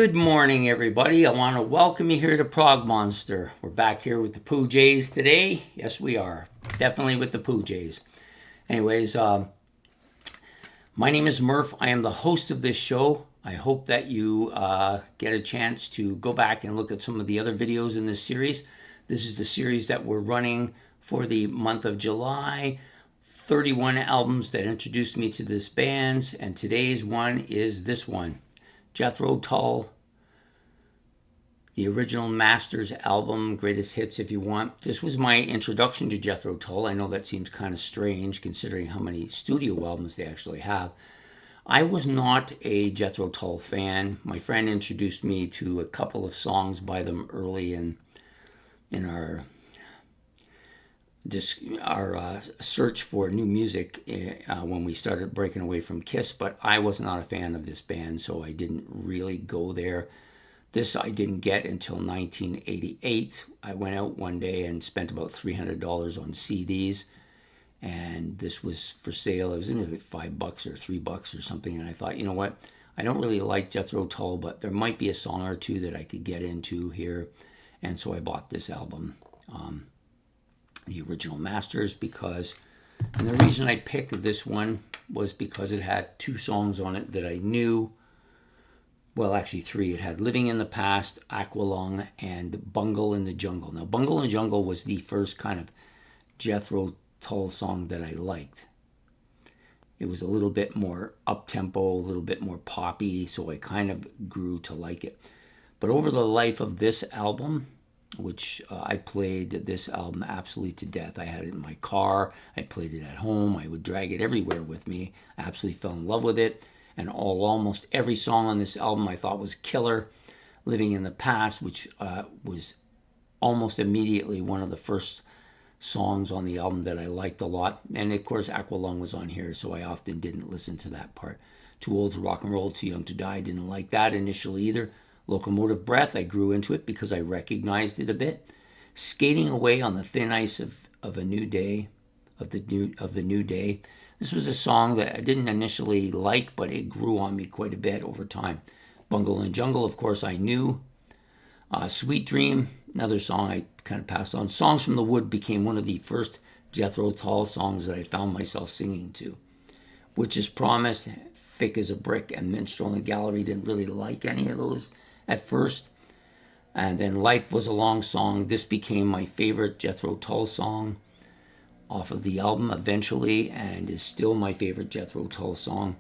Good morning, everybody. I want to welcome you here to Prog Monster. We're back here with the Pooh Jays today. Yes, we are. Definitely with the Pooh Jays. Anyways, my name is Murph. I am the host of this show. I hope that you get a chance to go back and look at some of the other videos in this series. This is the series that we're running for the month of July. 31 albums that introduced me to this band, and today's one is this one. Jethro Tull, the original Masters album, greatest hits if you want. This was my introduction to Jethro Tull. I know that seems kind of strange considering how many studio albums they actually have. I was not a Jethro Tull fan. My friend introduced me to a couple of songs by them early in our search for new music when we started breaking away from Kiss, but I was not a fan of this band, so I didn't really go there. This I didn't get until 1988. I went out one day and spent about $300 on CDs, and this was for sale. It was maybe like $5 or $3 or something, and I thought, you know what? I don't really like Jethro Tull, but there might be a song or two that I could get into here, and so I bought this album. The original Masters, and the reason I picked this one was because it had two songs on it that I knew. Well, actually three. It had Living in the Past, Aqualung, and Bungle in the Jungle. Now, Bungle in the Jungle was the first kind of Jethro Tull song that I liked. It was a little bit more up-tempo, a little bit more poppy, so I kind of grew to like it. But over the life of this album, which I played this album absolutely to death. I had it in my car. I played it at home. I would drag it everywhere with me. I absolutely fell in love with it. And almost every song on this album I thought was killer. Living in the Past, which was almost immediately one of the first songs on the album that I liked a lot. And of course, Aqualung was on here, so I often didn't listen to that part. Too Old to Rock and Roll, Too Young to Die. Didn't like that initially either. Locomotive Breath, I grew into it because I recognized it a bit. Skating Away on the Thin Ice of a New Day, of the New Day. This was a song that I didn't initially like, but it grew on me quite a bit over time. Bungle and Jungle, of course, I knew. Sweet Dream, another song I kind of passed on. Songs from the Wood became one of the first Jethro Tull songs that I found myself singing to. Witch's Promise, Thick as a Brick, and Minstrel in the Gallery. Didn't really like any of those at first. And then Life Was a Long Song. This became my favorite Jethro Tull song off of the album eventually, and is still my favorite Jethro Tull song.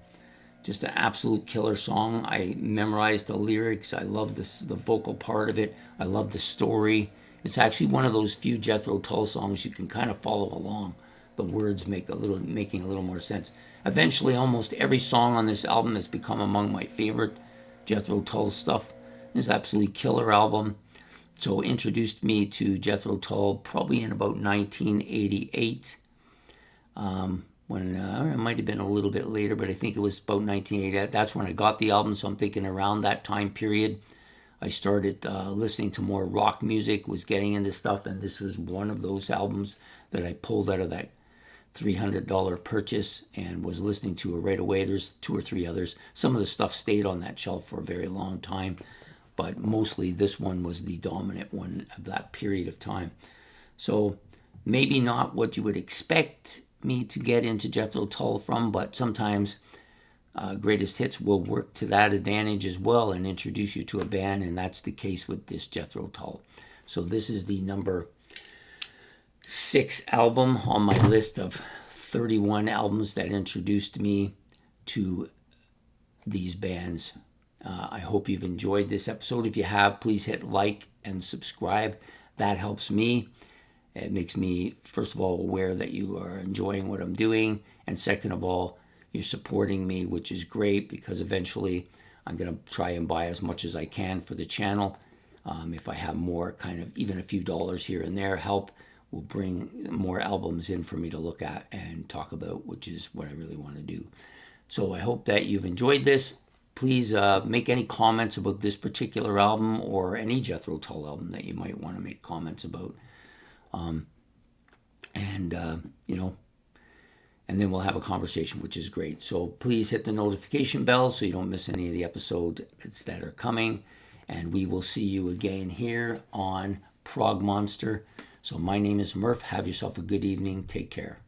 Just an absolute killer song. I memorized the lyrics. I love the vocal part of it. I love the story. It's actually one of those few Jethro Tull songs you can kind of follow along. The words making a little more sense. Eventually, almost every song on this album has become among my favorite Jethro Tull stuff. It's an absolutely killer album. So introduced me to Jethro Tull probably in about 1988. When it might have been a little bit later, but I think it was about 1988. That's when I got the album, so I'm thinking around that time period. I started listening to more rock music, was getting into stuff, and this was one of those albums that I pulled out of that $300 purchase and was listening to it right away. There's two or three others. Some of the stuff stayed on that shelf for a very long time, but mostly this one was the dominant one of that period of time. So maybe not what you would expect me to get into Jethro Tull from, but sometimes greatest hits will work to that advantage as well and introduce you to a band, and that's the case with this Jethro Tull. So this is the number 6 album on my list of 31 albums that introduced me to these bands. I hope you've enjoyed this episode. If you have, please hit like and subscribe. That helps me. It makes me, first of all, aware that you are enjoying what I'm doing. And second of all, you're supporting me, which is great because eventually I'm going to try and buy as much as I can for the channel. If I have more, kind of even a few dollars here and there, help will bring more albums in for me to look at and talk about, which is what I really want to do. So I hope that you've enjoyed this. Please make any comments about this particular album or any Jethro Tull album that you might want to make comments about. and then we'll have a conversation, which is great. So please hit the notification bell so you don't miss any of the episodes that are coming. And we will see you again here on Prog Monster. So my name is Murph. Have yourself a good evening. Take care.